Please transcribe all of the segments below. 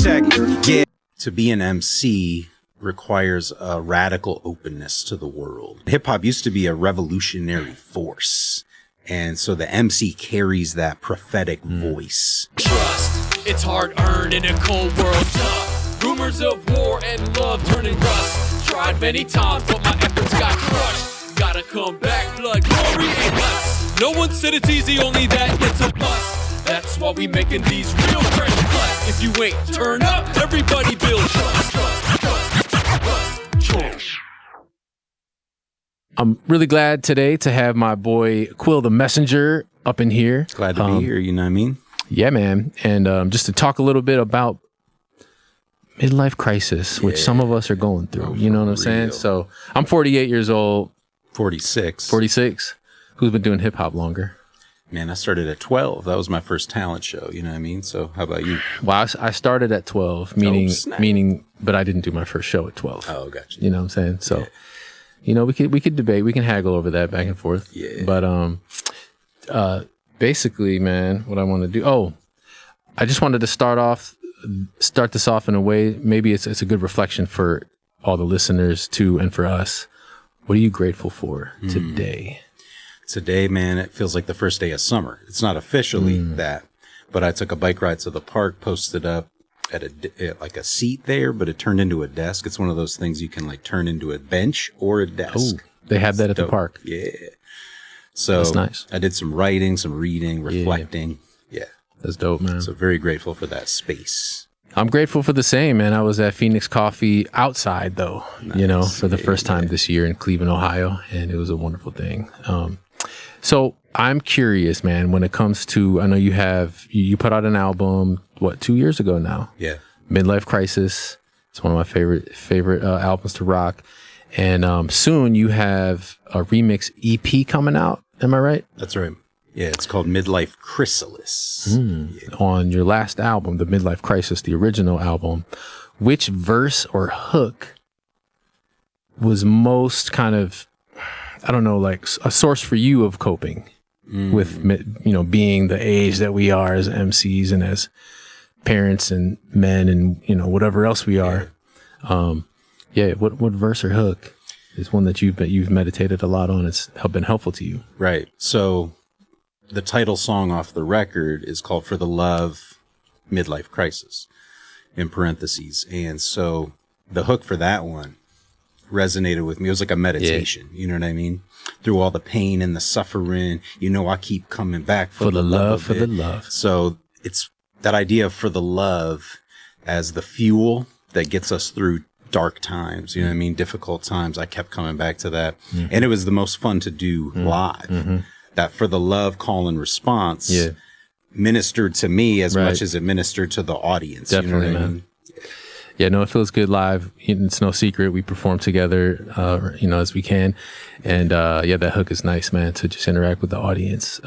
Check. Yeah. To be an MC requires a radical openness to the world. Hip hop used to be a revolutionary force. And so the MC carries that prophetic voice. Trust, it's hard earned in a cold world. Rumors of war and love turning rust. Tried many times, but my efforts got crushed. Gotta come back, blood, glory, and guts. No one said it's easy, only that it's a bust. That's why we making these real fresh cuts. If you ain't turn up, everybody build trust. I'm really glad today to have my boy Quill the Messenger up in here. Glad to be here, you know what I mean? Yeah, man. And just to talk a little bit about midlife crisis, which some of us are going through. You know what I'm saying? So I'm 48 years old. 46. 46. Who's been doing hip hop longer? Man, I started at 12. That was my first talent show, you know what I mean? So how about you? Well, I started at 12, meaning, but I didn't do my first show at 12. Oh, gotcha. You know what I'm saying? So, you know, we could debate, we can haggle over that back and forth. Yeah. But basically, man, what I want to do. I just wanted to start this off in a way. Maybe it's a good reflection for all the listeners too, and for us. What are you grateful for today? Today, man, it feels like the first day of summer. It's not officially that, but I took a bike ride to the park, posted up at a seat there, but it turned into a desk. It's one of those things you can like turn into a bench or a desk. Oh, they have that at the park. Yeah. So that's nice. I did some writing, some reading, reflecting. Yeah. That's dope, man. So very grateful for that space. I'm grateful for the same, man. I was at Phoenix Coffee outside though, you know, for the first time this year in Cleveland, Ohio. And it was a wonderful thing. So I'm curious, man, when it comes to, I know you put out an album, 2 years ago now? Yeah. Midlife Crisis. It's one of my favorite albums to rock. And soon you have a remix EP coming out. Am I right? That's right. Yeah, it's called Midlife Crysalis. Yeah. On your last album, the Midlife Crisis, the original album, which verse or hook was most kind of, I don't know, like a source for you of coping with, you know, being the age that we are as MCs and as parents and men and, you know, whatever else we are. What verse or hook is one that you've meditated a lot on? It's been helpful to you. Right. So the title song off the record is called For the Love, Midlife Crisis, in parentheses. And so the hook for that one resonated with me. It was like a meditation. You know what I mean? Through all the pain and the suffering, you know, I keep coming back for the love. For the love. So it's that idea of for the love as the fuel that gets us through dark times. You know what I mean? Difficult times. I kept coming back to that. And it was the most fun to do live. That for the love call and response ministered to me as much as it ministered to the audience. Definitely, you know what man. I mean? Yeah, no, it feels good live. It's no secret. We perform together, you know, as we can. And, that hook is nice, man, to just interact with the audience.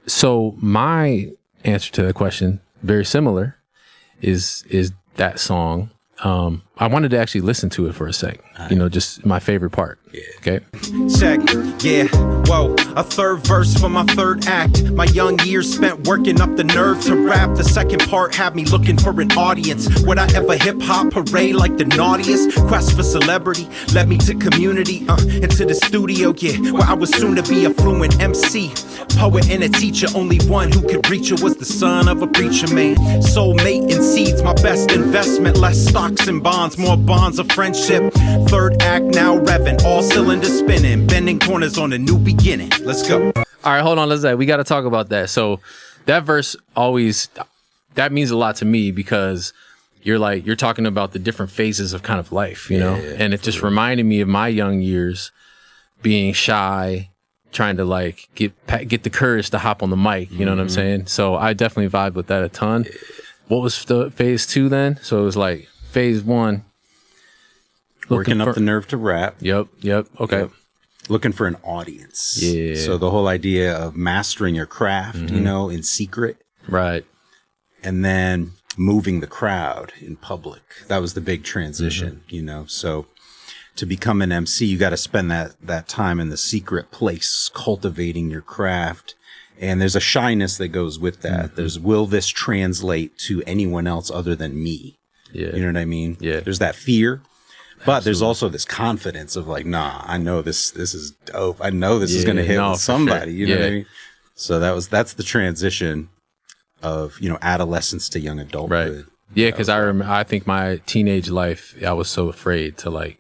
So my answer to the question, very similar, is that song. I wanted to actually listen to it for a sec. You know, just my favorite part. Yeah. Okay. Check. Yeah. Whoa. A third verse for my third act. My young years spent working up the nerve to rap. The second part had me looking for an audience. Would I ever hip hop parade like the naughtiest? Quest for celebrity led me to community, into the studio, where I was soon to be a fluent MC, poet and a teacher. Only one who could reach it was the son of a preacher man. Soulmate and seeds, my best investment. Less stocks and bonds, more bonds of friendship. Third act now revving, all cylinders spinning, bending corners on a new beginning. Let's go. All right, hold on. We got to talk about that. So that verse that means a lot to me because you're talking about the different phases of kind of life, you know? And it just reminded me of my young years being shy, trying to like get the courage to hop on the mic, you know what I'm saying? So I definitely vibe with that a ton. What was the phase 2 then? So it was like phase 1. Working up the nerve to rap. Yep. Okay. Yep. Looking for an audience. Yeah. So the whole idea of mastering your craft, you know, in secret. Right. And then moving the crowd in public. That was the big transition, you know. So to become an MC, you got to spend that time in the secret place, cultivating your craft And there's a shyness that goes with that. There's, will this translate to anyone else other than me? Yeah. You know what I mean? Yeah. There's that fear, but there's also this confidence of like, nah, I know this is dope. I know this is going to hit with somebody. You know what I mean? So that's the transition of, adolescence to young adulthood. Right. Yeah. Cause I think my teenage life, I was so afraid to like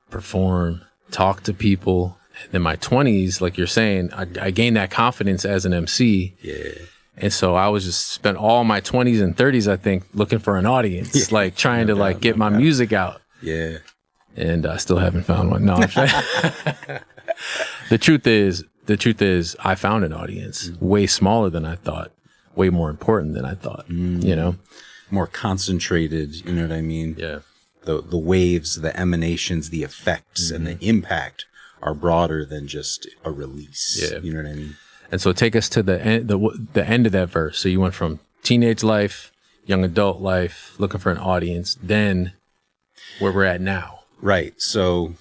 perform, talk to people. And in my 20s, like you're saying, I gained that confidence as an MC. Yeah. And so I was just spent all my 20s and 30s, I think, looking for an audience, like trying to get my music out. Yeah. And I still haven't found one. No, I'm saying. The truth is I found an audience way smaller than I thought, way more important than I thought, More concentrated, you know what I mean? Yeah. The waves, the emanations, the effects, and the impact are broader than just a release. Yeah. You know what I mean? And so take us to the end of that verse. So you went from teenage life, young adult life, looking for an audience, then where we're at now. Right. So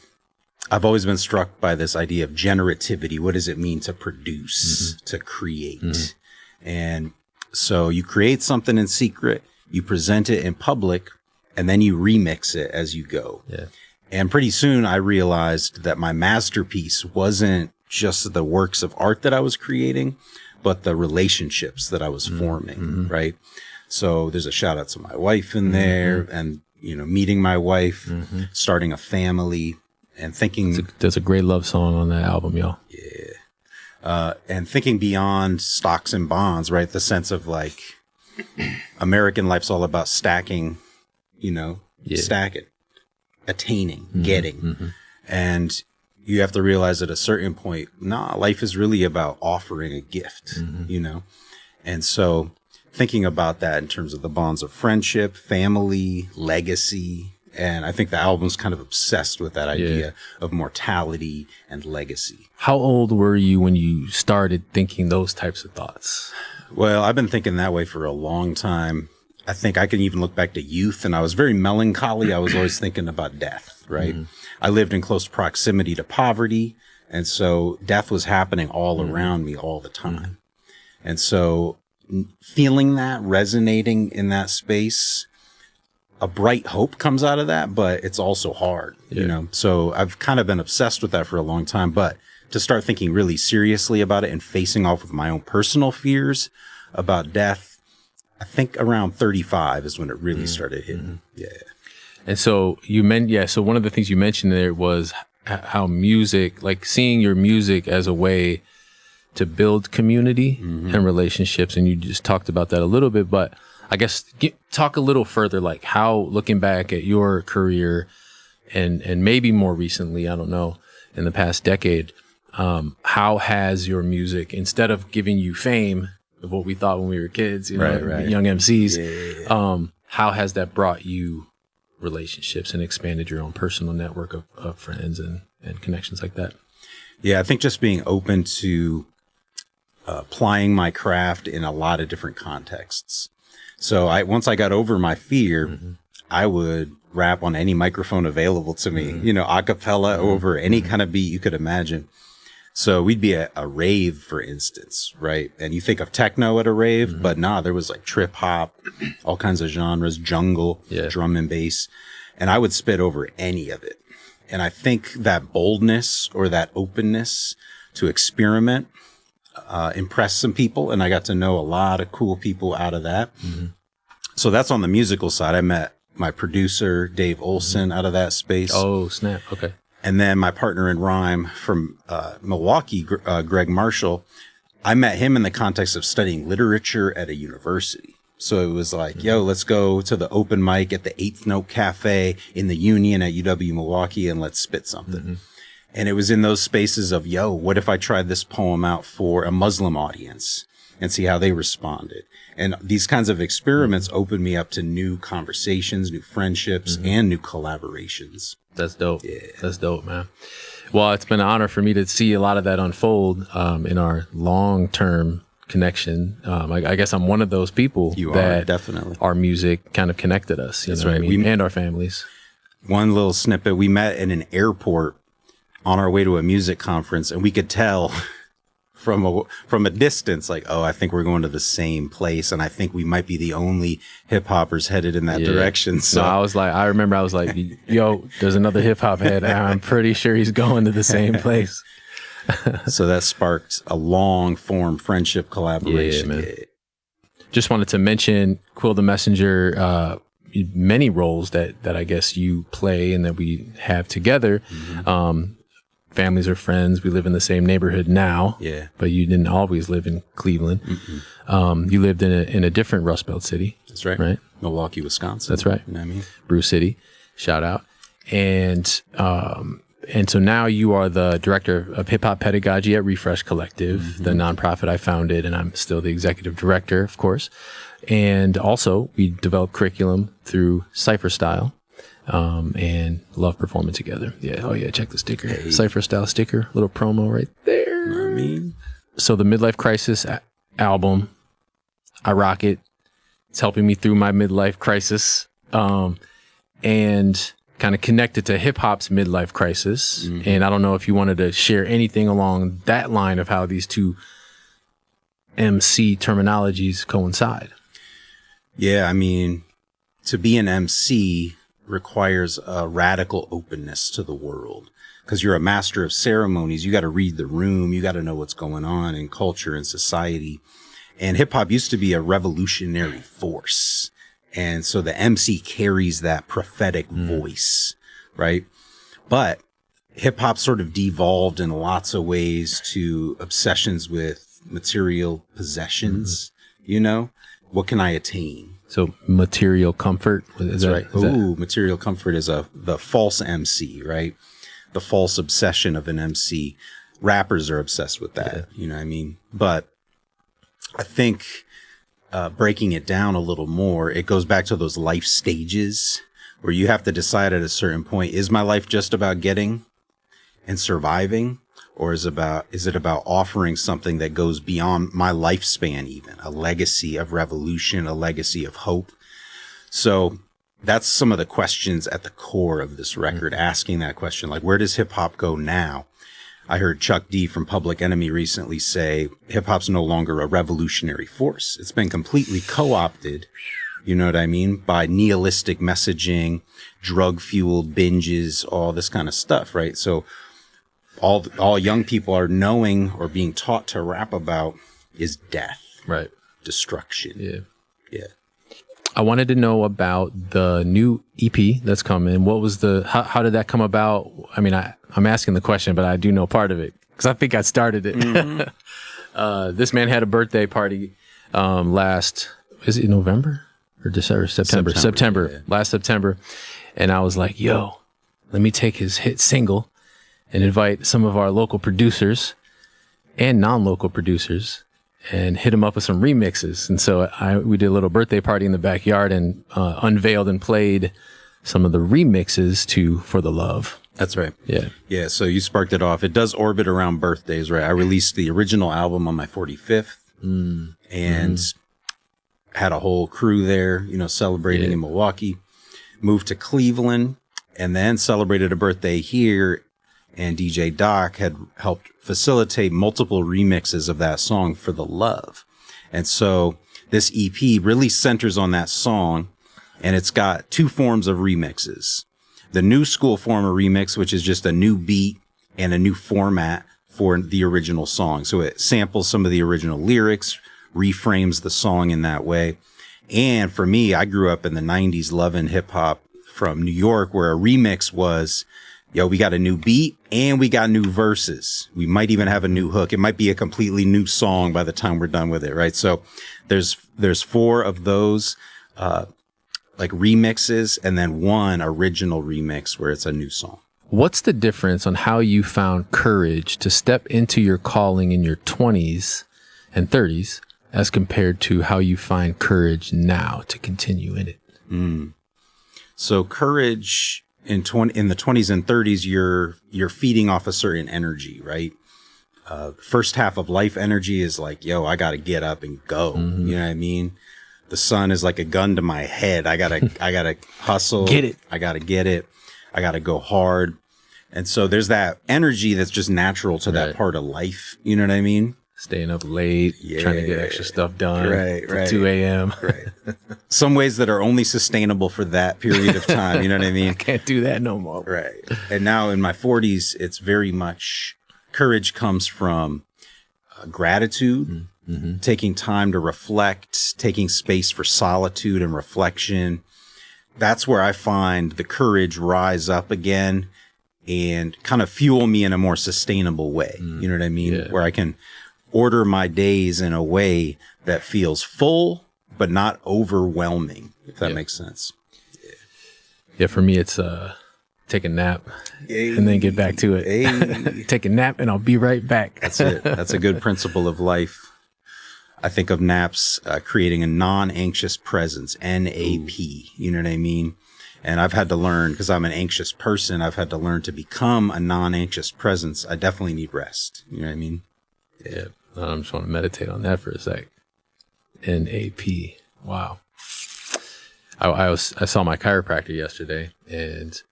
I've always been struck by this idea of generativity. What does it mean to produce, to create? And so you create something in secret, you present it in public, and then you remix it as you go. Yeah. And pretty soon I realized that my masterpiece wasn't just the works of art that I was creating, but the relationships that I was forming, right? So there's a shout out to my wife in there and, meeting my wife, starting a family and thinking. There's a great love song on that album, y'all. Yeah. And thinking beyond stocks and bonds, right? The sense of like American life's all about stacking, stacking, attaining, getting. And you have to realize at a certain point, life is really about offering a gift, And so thinking about that in terms of the bonds of friendship, family, legacy. And I think the album's kind of obsessed with that idea of mortality and legacy. How old were you when you started thinking those types of thoughts? Well, I've been thinking that way for a long time. I think I can even look back to youth, and I was very melancholy. I was always thinking about death, right? I lived in close proximity to poverty, and so death was happening all around me all the time. And so feeling that, resonating in that space, a bright hope comes out of that, but it's also hard, So I've kind of been obsessed with that for a long time, but to start thinking really seriously about it and facing off with my own personal fears about death, I think around 35 is when it really started hitting. Yeah. And so so one of the things you mentioned there was how music, like seeing your music as a way to build community and relationships. And you just talked about that a little bit, but I guess talk a little further, like how, looking back at your career and maybe more recently, I don't know, in the past decade, how has your music, instead of giving you fame of what we thought when we were kids, young MCs, how has that brought you relationships and expanded your own personal network of friends and connections like that? Yeah, I think just being open to applying my craft in a lot of different contexts. So once I got over my fear, I would rap on any microphone available to me, a cappella over any kind of beat you could imagine. So we'd be at a rave, for instance, right? And you think of techno at a rave, but there was like trip hop, all kinds of genres, jungle, drum and bass. And I would spit over any of it. And I think that boldness or that openness to experiment impressed some people. And I got to know a lot of cool people out of that. So that's on the musical side. I met my producer, Dave Olson, out of that space. Oh, snap. Okay. And then my partner in rhyme from Milwaukee, Greg Marshall, I met him in the context of studying literature at a university. So it was like, let's go to the open mic at the Eighth Note Cafe in the Union at UW Milwaukee and let's spit something. And it was in those spaces of, what if I tried this poem out for a Muslim audience and see how they responded? And these kinds of experiments opened me up to new conversations, new friendships, and new collaborations. That's dope. Yeah. That's dope, man. Well, it's been an honor for me to see a lot of that unfold in our long-term connection. I guess I'm one of those people that definitely our music kind of connected us. That's right. And our families. One little snippet. We met in an airport on our way to a music conference, and we could tell from a distance, like, oh, I think we're going to the same place, and I think we might be the only hip hoppers headed in that direction. So no, I remember I was like, yo, there's another hip hop head. I'm pretty sure he's going to the same place. So that sparked a long form friendship collaboration. Yeah, man. Just wanted to mention Quill the Messenger, many roles that I guess you play and that we have together. Families are friends. We live in the same neighborhood now. Yeah. But you didn't always live in Cleveland. You lived in a different Rust Belt city. That's right. Right. Milwaukee, Wisconsin. That's right. You know what I mean? Brew City. Shout out. And so now you are the director of hip hop pedagogy at Refresh Collective, the nonprofit I founded, and I'm still the executive director, of course. And also we develop curriculum through Cypher Style, and love performing together. Yeah. Oh yeah. Check the sticker. Hey. Cypher Style sticker, little promo right there. You know what I mean? So the Midlife Crisis album, I rock it. It's helping me through my midlife crisis. And kind of connected to hip hop's midlife crisis. And I don't know if you wanted to share anything along that line of how these two MC terminologies coincide. Yeah, I mean, to be an MC requires a radical openness to the world, because you're a master of ceremonies. You got to read the room. You got to know what's going on in culture and society. And hip hop used to be a revolutionary force. And so the MC carries that prophetic voice, right? But hip hop sort of devolved in lots of ways to obsessions with material possessions. You know, what can I attain? So material comfort. That's right. Ooh, material comfort is the false MC, right? The false obsession of an MC. Rappers are obsessed with that. You know what I mean? But I think breaking it down a little more, it goes back to those life stages where you have to decide at a certain point, is my life just about getting and surviving? Or is it about offering something that goes beyond my lifespan, even a legacy of revolution, a legacy of hope? So that's some of the questions at the core of this record, asking that question, like, where does hip hop go now? I heard Chuck D from Public Enemy recently say hip hop's no longer a revolutionary force. It's been completely co-opted, you know what I mean, by nihilistic messaging, drug fueled binges, all this kind of stuff, right? So all young people are knowing or being taught to rap about is death, Right. destruction. Yeah. Yeah. I wanted to know about the new EP that's coming. What was how did that come about? I mean, I'm asking the question, but I do know part of it because I think I started it. This man had a birthday party is it November or December? September. Yeah. Last September. And I was like, yo, let me take his hit single and invite some of our local producers and non-local producers and hit him up with some remixes. And so we did a little birthday party in the backyard and unveiled and played some of the remixes to For the Love. That's right. Yeah. Yeah. So you sparked it off. It does orbit around birthdays, right? I released the original album on my 45th and had a whole crew there, you know, celebrating in Milwaukee, moved to Cleveland and then celebrated a birthday here. And Dee Jay Doc had helped facilitate multiple remixes of that song, For the Love. And so this EP really centers on that song, and it's got two forms of remixes. The new school form of remix, which is just a new beat and a new format for the original song. So it samples some of the original lyrics, reframes the song in that way. And for me, I grew up in the 90s loving hip hop from New York, where a remix was, yo, we got a new beat and we got new verses. We might even have a new hook. It might be a completely new song by the time we're done with it, right? So there's four of those like remixes and then one original remix where it's a new song. What's the difference on how you found courage to step into your calling in your 20s and 30s as compared to how you find courage now to continue in it? So courage in the 20s and 30s, you're feeding off a certain energy, right? First half of life energy is like, yo, I got to get up and go. You know what I mean? The sun is like a gun to my head. I gotta hustle. Get it. I gotta get it. I gotta go hard. And so there's that energy that's just natural to that part of life. You know what I mean? staying up late, trying to get extra stuff done right. 2 a.m. Right. Some ways that are only sustainable for that period of time. You know what I mean? I can't do that no more. Right. And now in my 40s, it's very much courage comes from gratitude, taking time to reflect, taking space for solitude and reflection. That's where I find the courage rise up again and kind of fuel me in a more sustainable way. You know what I mean? Yeah. Where I can order my days in a way that feels full, but not overwhelming, if that makes sense. Yeah, for me, it's take a nap and then get back to it. Take a nap and I'll be right back. That's it. That's a good principle of life. I think of naps creating a non-anxious presence, NAP. You know what I mean? And I've had to learn, because I'm an anxious person, I've had to learn to become a non-anxious presence. I definitely need rest. You know what I mean? Yeah. I'm just want to meditate on that for a sec. NAP. Wow. I saw my chiropractor yesterday, and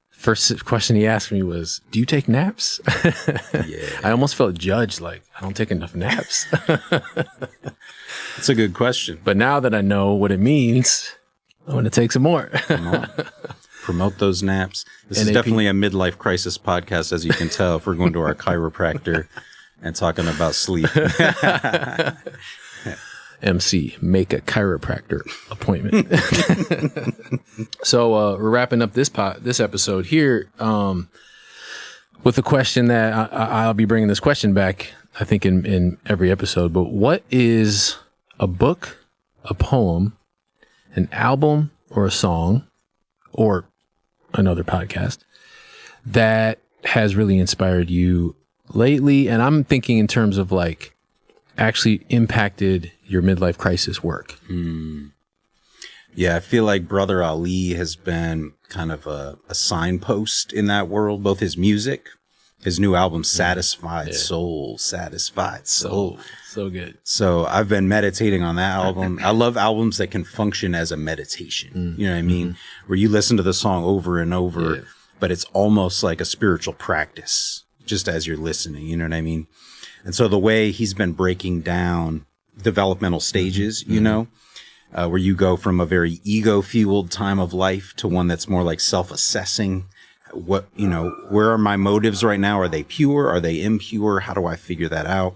first question he asked me was, "Do you take naps?" Yeah. I almost felt judged, like I don't take enough naps. That's a good question. But now that I know what it means, I'm going to take some more. Promote those naps. This is NAP. definitely a midlife crisis podcast, as you can tell, if we're going to our chiropractor and talking about sleep. MC, make a chiropractor appointment. So we're wrapping up this episode here with a question that I'll be bringing this question back, I think, in every episode. But what is a book, a poem, an album, or a song, or another podcast that has really inspired you lately? And I'm thinking in terms of like actually impacted your midlife crisis work. Yeah, I feel like Brother Ali has been kind of a signpost in that world, both his music, his new album, Satisfied Soul. So good. So I've been meditating on that album. I love albums that can function as a meditation. You know what I mean? Where you listen to the song over and over, but it's almost like a spiritual practice just as you're listening. You know what I mean? And so the way he's been breaking down developmenal stages, you know, where you go from a very ego-fueled time of life to one that's more like self-assessing. What, you know, where are my motives right now? Are they pure? Are they impure? How do I figure that out?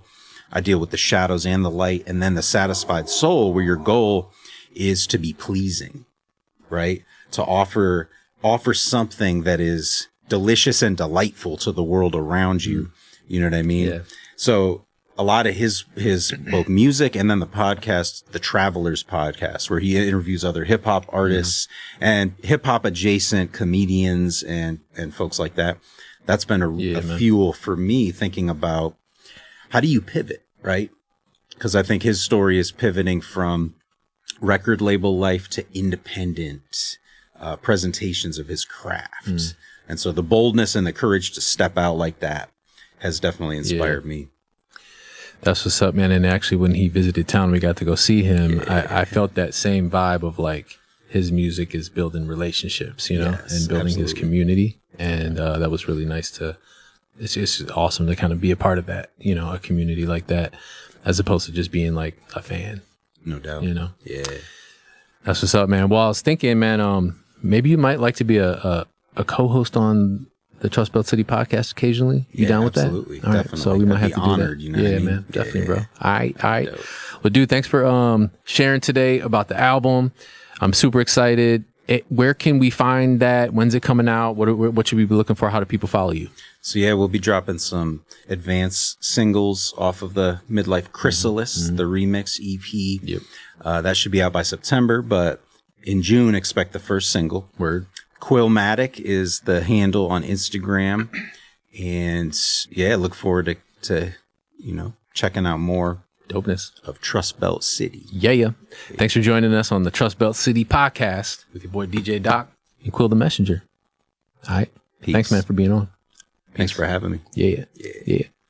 I deal with the shadows and the light. And then the satisfied soul, where your goal is to be pleasing, right? To offer something that is delicious and delightful to the world around you. You know what I mean? Yeah. So a lot of his both music and then the podcast, the Travelers podcast, where he interviews other hip hop artists and hip hop adjacent comedians and folks like that. That's been a fuel for me thinking about how do you pivot, right? Because I think his story is pivoting from record label life to independent presentations of his craft. And so the boldness and the courage to step out like that has definitely inspired me. That's what's up, man. And actually, when he visited town, we got to go see him. I felt that same vibe of like his music is building relationships, you know, and building his community. And that was really nice it's just awesome to kind of be a part of that, you know, a community like that, as opposed to just being like a fan. No doubt. You know? Yeah. That's what's up, man. Well, I was thinking, man, maybe you might like to be a co-host on the Trust Belt City podcast occasionally. You down with absolutely, that? All right, definitely. so we might have I'd to be do honored, that. you know what I mean? Man, definitely, bro. All right. Dope. Well, dude, thanks for sharing today about the album. I'm super excited. Where can we find that? When's it coming out? What should we be looking for? How do people follow you? So yeah, we'll be dropping some advanced singles off of the Midlife Crysalis, the remix EP. Yep. That should be out by September, but in June, expect the first single. Word. Quillmatic is the handle on Instagram. And yeah, look forward to you know, checking out more Dopeness of Trust Belt City. Yeah. Thanks for joining us on the Trust Belt City podcast with your boy Dee Jay Doc and Quill the Messenger. All right. Peace. Thanks, man, for being on. Thanks for having me. Yeah.